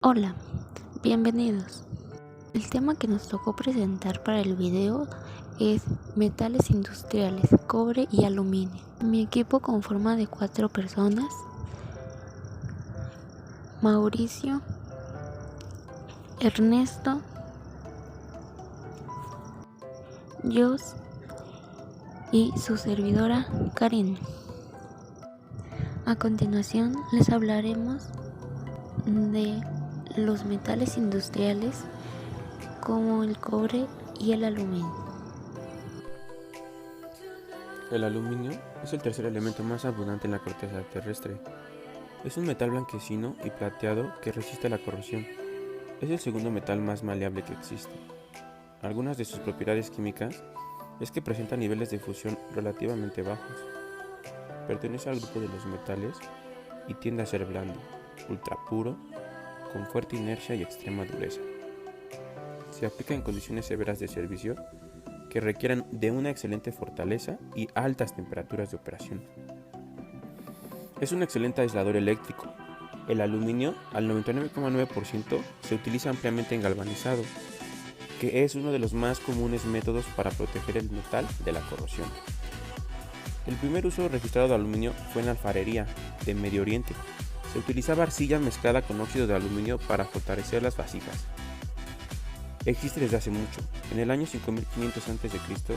Hola, bienvenidos. El tema que nos tocó presentar para el video es metales industriales, cobre y aluminio. Mi equipo conforma de 4 personas: Mauricio, Ernesto, Jos y su servidora Karen. A continuación les hablaremos de los metales industriales como el cobre y el aluminio. El aluminio es el tercer elemento más abundante en la corteza terrestre. Es un metal blanquecino y plateado que resiste la corrosión. Es el segundo metal más maleable que existe. Algunas de sus propiedades químicas es que presenta niveles de fusión relativamente bajos. Pertenece al grupo de los metales y tiende a ser blando, ultrapuro, con fuerte inercia y extrema dureza. Se aplica en condiciones severas de servicio que requieren de una excelente fortaleza y altas temperaturas de operación. Es un excelente aislador eléctrico. El aluminio, al 99,9%, se utiliza ampliamente en galvanizado, que es uno de los más comunes métodos para proteger el metal de la corrosión. El primer uso registrado de aluminio fue en la alfarería de Medio Oriente. Se utilizaba arcilla mezclada con óxido de aluminio para fortalecer las vasijas. Existe desde hace mucho. En el año 5500 a.C.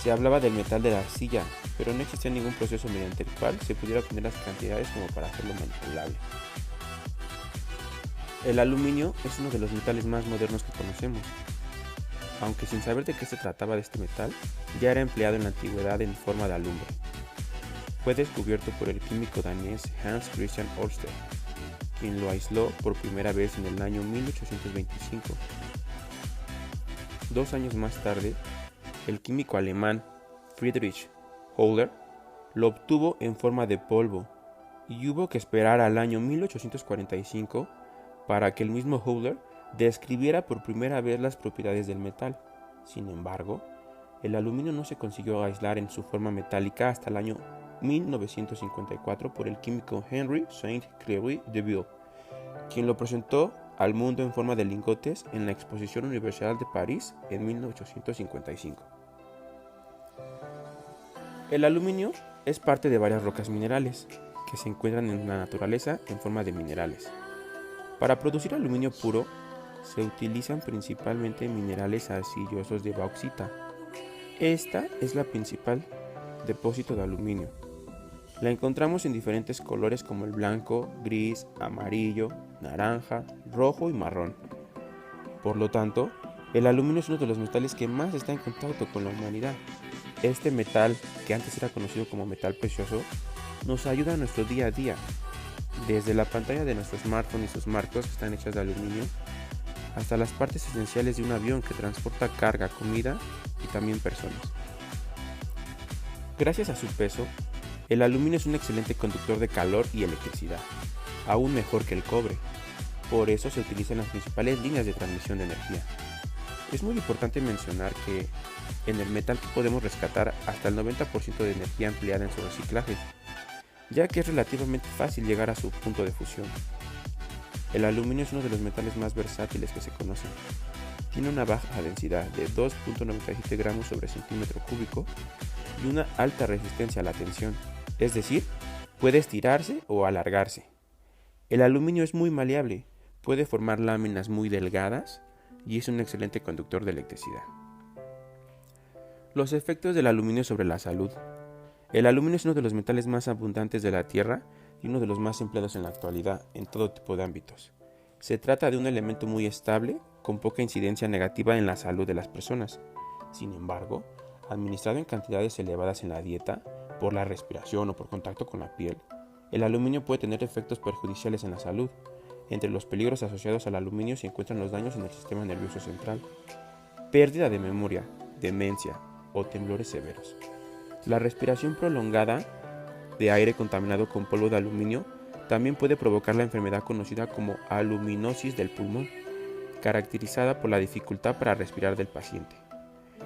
se hablaba del metal de la arcilla, pero no existía ningún proceso mediante el cual se pudiera obtener las cantidades como para hacerlo manipulable. El aluminio es uno de los metales más modernos que conocemos. Aunque sin saber de qué se trataba de este metal, ya era empleado en la antigüedad en forma de alumbre. Fue descubierto por el químico danés Hans Christian Ørsted, quien lo aisló por primera vez en el año 1825. 2 años más tarde, el químico alemán Friedrich Höhler lo obtuvo en forma de polvo y hubo que esperar al año 1845 para que el mismo Höhler describiera por primera vez las propiedades del metal. Sin embargo, el aluminio no se consiguió aislar en su forma metálica hasta el año 1954 por el químico Henri Saint-Clairy de Ville, quien lo presentó al mundo en forma de lingotes en la Exposición Universal de París en 1855. El aluminio es parte de varias rocas minerales que se encuentran en la naturaleza en forma de minerales. Para producir aluminio puro se utilizan principalmente minerales arcillosos de bauxita. Esta es la principal depósito de aluminio. La encontramos en diferentes colores como el blanco, gris, amarillo, naranja, rojo y marrón. Por lo tanto, el aluminio es uno de los metales que más está en contacto con la humanidad. Este metal, que antes era conocido como metal precioso, nos ayuda en nuestro día a día, desde la pantalla de nuestro smartphone y sus marcos que están hechas de aluminio, hasta las partes esenciales de un avión que transporta carga, comida y también personas. Gracias a su peso, el aluminio es un excelente conductor de calor y electricidad, aún mejor que el cobre. Por eso se utiliza en las principales líneas de transmisión de energía. Es muy importante mencionar que en el metal podemos rescatar hasta el 90% de energía empleada en su reciclaje, ya que es relativamente fácil llegar a su punto de fusión. El aluminio es uno de los metales más versátiles que se conocen. Tiene una baja densidad de 2.97 gramos sobre centímetro cúbico y una alta resistencia a la tensión, es decir, puede estirarse o alargarse. El aluminio es muy maleable, puede formar láminas muy delgadas y es un excelente conductor de electricidad. Los efectos del aluminio sobre la salud. El aluminio es uno de los metales más abundantes de la Tierra y uno de los más empleados en la actualidad en todo tipo de ámbitos. Se trata de un elemento muy estable, con poca incidencia negativa en la salud de las personas. Sin embargo, administrado en cantidades elevadas en la dieta, por la respiración o por contacto con la piel, el aluminio puede tener efectos perjudiciales en la salud. Entre los peligros asociados al aluminio se encuentran los daños en el sistema nervioso central, pérdida de memoria, demencia o temblores severos. La respiración prolongada de aire contaminado con polvo de aluminio también puede provocar la enfermedad conocida como aluminosis del pulmón, caracterizada por la dificultad para respirar del paciente.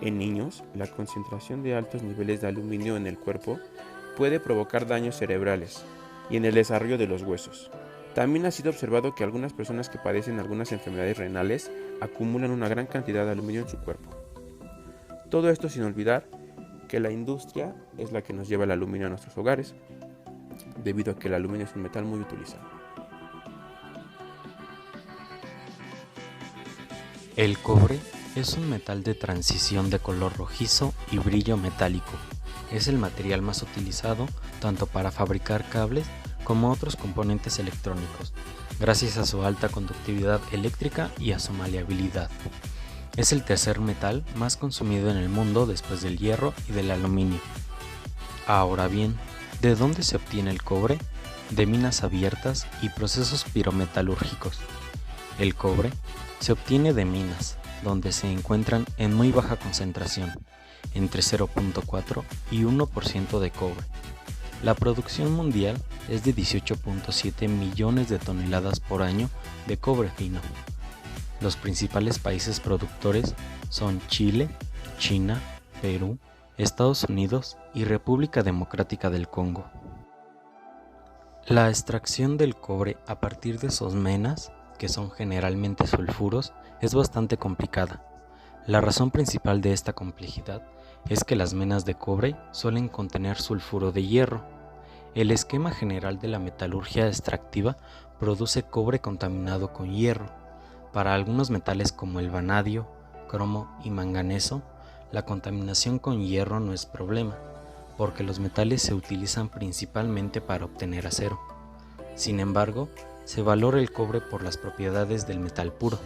En niños, la concentración de altos niveles de aluminio en el cuerpo puede provocar daños cerebrales y en el desarrollo de los huesos. También ha sido observado que algunas personas que padecen algunas enfermedades renales acumulan una gran cantidad de aluminio en su cuerpo. Todo esto sin olvidar que la industria es la que nos lleva el aluminio a nuestros hogares, debido a que el aluminio es un metal muy utilizado. El cobre es un metal de transición de color rojizo y brillo metálico. Es el material más utilizado tanto para fabricar cables como otros componentes electrónicos, gracias a su alta conductividad eléctrica y a su maleabilidad. Es el tercer metal más consumido en el mundo después del hierro y del aluminio. Ahora bien, ¿de dónde se obtiene el cobre? De minas abiertas y procesos pirometalúrgicos. El cobre se obtiene de minas, donde se encuentran en muy baja concentración, entre 0.4 y 1% de cobre. La producción mundial es de 18.7 millones de toneladas por año de cobre fino. Los principales países productores son Chile, China, Perú, Estados Unidos y República Democrática del Congo. La extracción del cobre a partir de sus menas, que son generalmente sulfuros, es bastante complicada. La razón principal de esta complejidad es que las menas de cobre suelen contener sulfuro de hierro. El esquema general de la metalurgia extractiva produce cobre contaminado con hierro. Para algunos metales como el vanadio, cromo y manganeso, la contaminación con hierro no es problema, porque los metales se utilizan principalmente para obtener acero. Sin embargo, se valora el cobre por las propiedades del metal puro.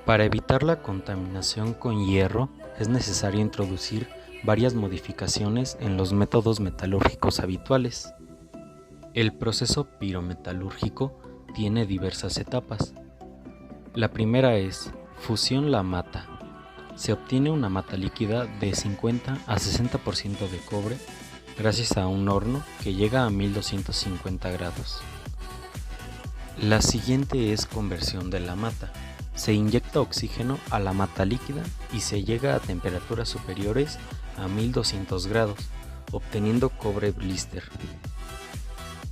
Para evitar la contaminación con hierro, es necesario introducir varias modificaciones en los métodos metalúrgicos habituales. El proceso pirometalúrgico tiene diversas etapas. La primera es fusión la mata. Se obtiene una mata líquida de 50 a 60% de cobre gracias a un horno que llega a 1250 grados. La siguiente es conversión de la mata. Se inyecta oxígeno a la mata líquida y se llega a temperaturas superiores a 1200 grados, obteniendo cobre blister.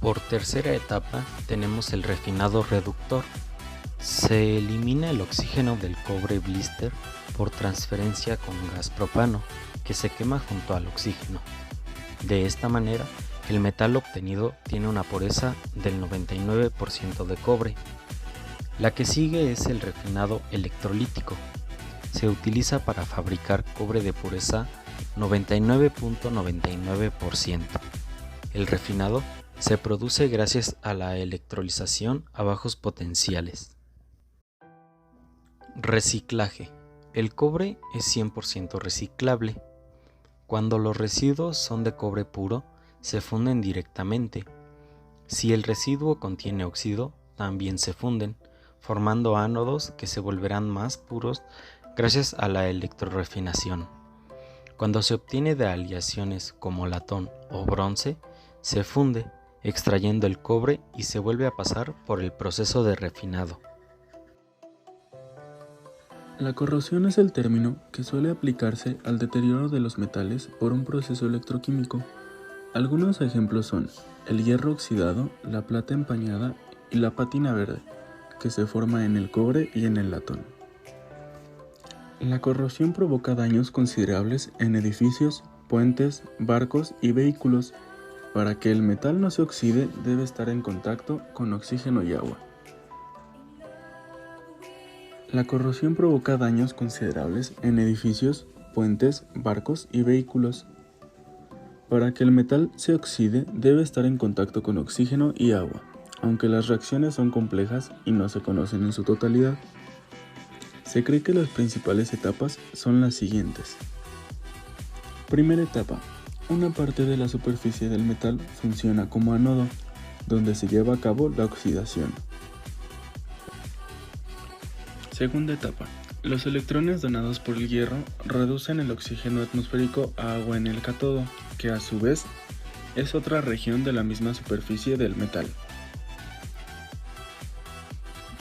Por tercera etapa tenemos el refinado reductor. Se elimina el oxígeno del cobre blister por transferencia con gas propano, que se quema junto al oxígeno. De esta manera, el metal obtenido tiene una pureza del 99% de cobre. La que sigue es el refinado electrolítico. Se utiliza para fabricar cobre de pureza 99.99%. El refinado se produce gracias a la electrolización a bajos potenciales. Reciclaje. El cobre es 100% reciclable. Cuando los residuos son de cobre puro, se funden directamente. Si el residuo contiene óxido, también se funden, formando ánodos que se volverán más puros gracias a la electrorefinación. Cuando se obtiene de aleaciones como latón o bronce, se funde, extrayendo el cobre y se vuelve a pasar por el proceso de refinado. La corrosión es el término que suele aplicarse al deterioro de los metales por un proceso electroquímico. Algunos ejemplos son el hierro oxidado, la plata empañada y la pátina verde, que se forma en el cobre y en el latón. La corrosión provoca daños considerables en edificios, puentes, barcos y vehículos. Para que el metal no se oxide, debe estar en contacto con oxígeno y agua. La corrosión provoca daños considerables en edificios, puentes, barcos y vehículos. Para que el metal se oxide, debe estar en contacto con oxígeno y agua, aunque las reacciones son complejas y no se conocen en su totalidad. Se cree que las principales etapas son las siguientes. Primera etapa. Una parte de la superficie del metal funciona como ánodo, donde se lleva a cabo la oxidación. Segunda etapa. Los electrones donados por el hierro reducen el oxígeno atmosférico a agua en el cátodo, que a su vez es otra región de la misma superficie del metal.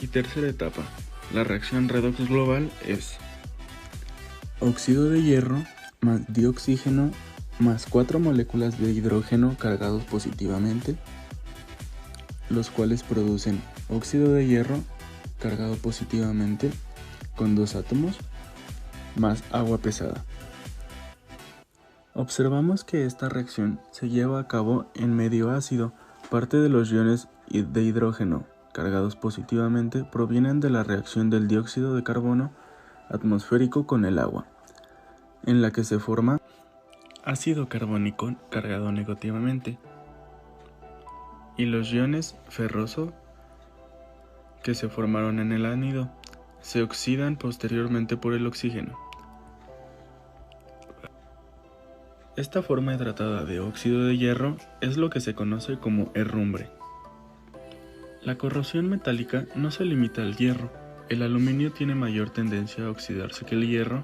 Y tercera etapa. La reacción redox global es óxido de hierro más dioxígeno más 4 moléculas de hidrógeno cargados positivamente, los cuales producen óxido de hierro cargado positivamente con 2 átomos más agua pesada. Observamos que esta reacción se lleva a cabo en medio ácido. Parte de los iones de hidrógeno cargados positivamente provienen de la reacción del dióxido de carbono atmosférico con el agua, en la que se forma ácido carbónico cargado negativamente, y los iones ferroso que se formaron en el ánido se oxidan posteriormente por el oxígeno. Esta forma hidratada de óxido de hierro es lo que se conoce como herrumbre. La corrosión metálica no se limita al hierro. El aluminio tiene mayor tendencia a oxidarse que el hierro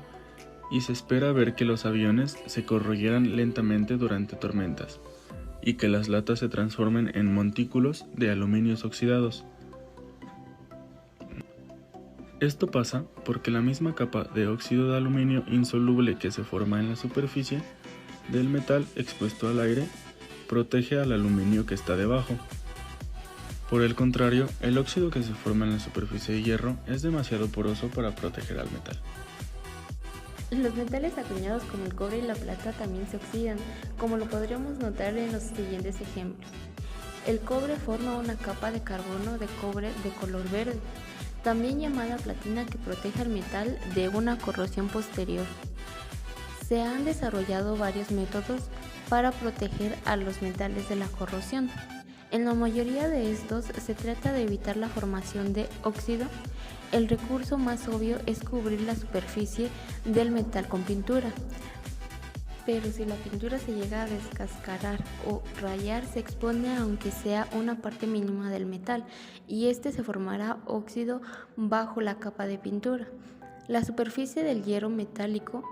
y se espera ver que los aviones se corroyeran lentamente durante tormentas y que las latas se transformen en montículos de aluminios oxidados. Esto pasa porque la misma capa de óxido de aluminio insoluble que se forma en la superficie del metal expuesto al aire protege al aluminio que está debajo. Por el contrario, el óxido que se forma en la superficie de hierro es demasiado poroso para proteger al metal. Los metales acuñados como el cobre y la plata también se oxidan, como lo podríamos notar en los siguientes ejemplos. El cobre forma una capa de carbono de cobre de color verde, también llamada platina, que protege al metal de una corrosión posterior. Se han desarrollado varios métodos para proteger a los metales de la corrosión. En la mayoría de estos se trata de evitar la formación de óxido. El recurso más obvio es cubrir la superficie del metal con pintura. Pero si la pintura se llega a descascarar o rayar, se expone aunque sea una parte mínima del metal y este se formará óxido bajo la capa de pintura. La superficie del hierro metálico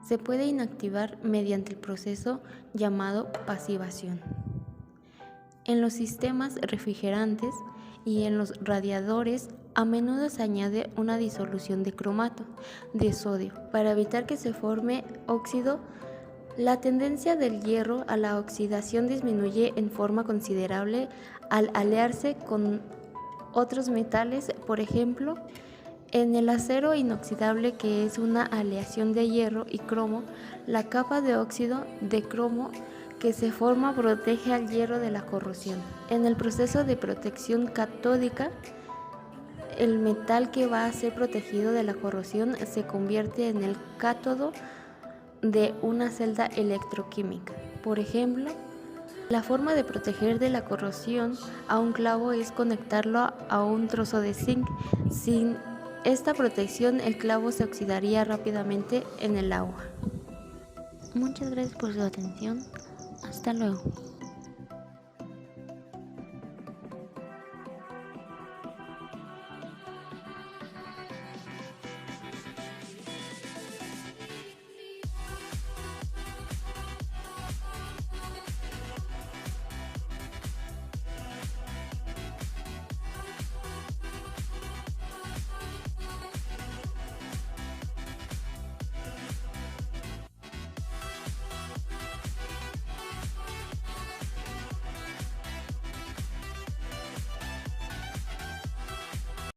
se puede inactivar mediante el proceso llamado pasivación. En los sistemas refrigerantes y en los radiadores a menudo se añade una disolución de cromato de sodio para evitar que se forme óxido. La tendencia del hierro a la oxidación disminuye en forma considerable al aliarse con otros metales, por ejemplo, en el acero inoxidable, que es una aleación de hierro y cromo. La capa de óxido de cromo que se forma protege al hierro de la corrosión. En el proceso de protección catódica, el metal que va a ser protegido de la corrosión se convierte en el cátodo de una celda electroquímica. Por ejemplo, la forma de proteger de la corrosión a un clavo es conectarlo a un trozo de zinc. Sin esta protección, el clavo se oxidaría rápidamente en el agua. Muchas gracias por su atención. Hasta luego.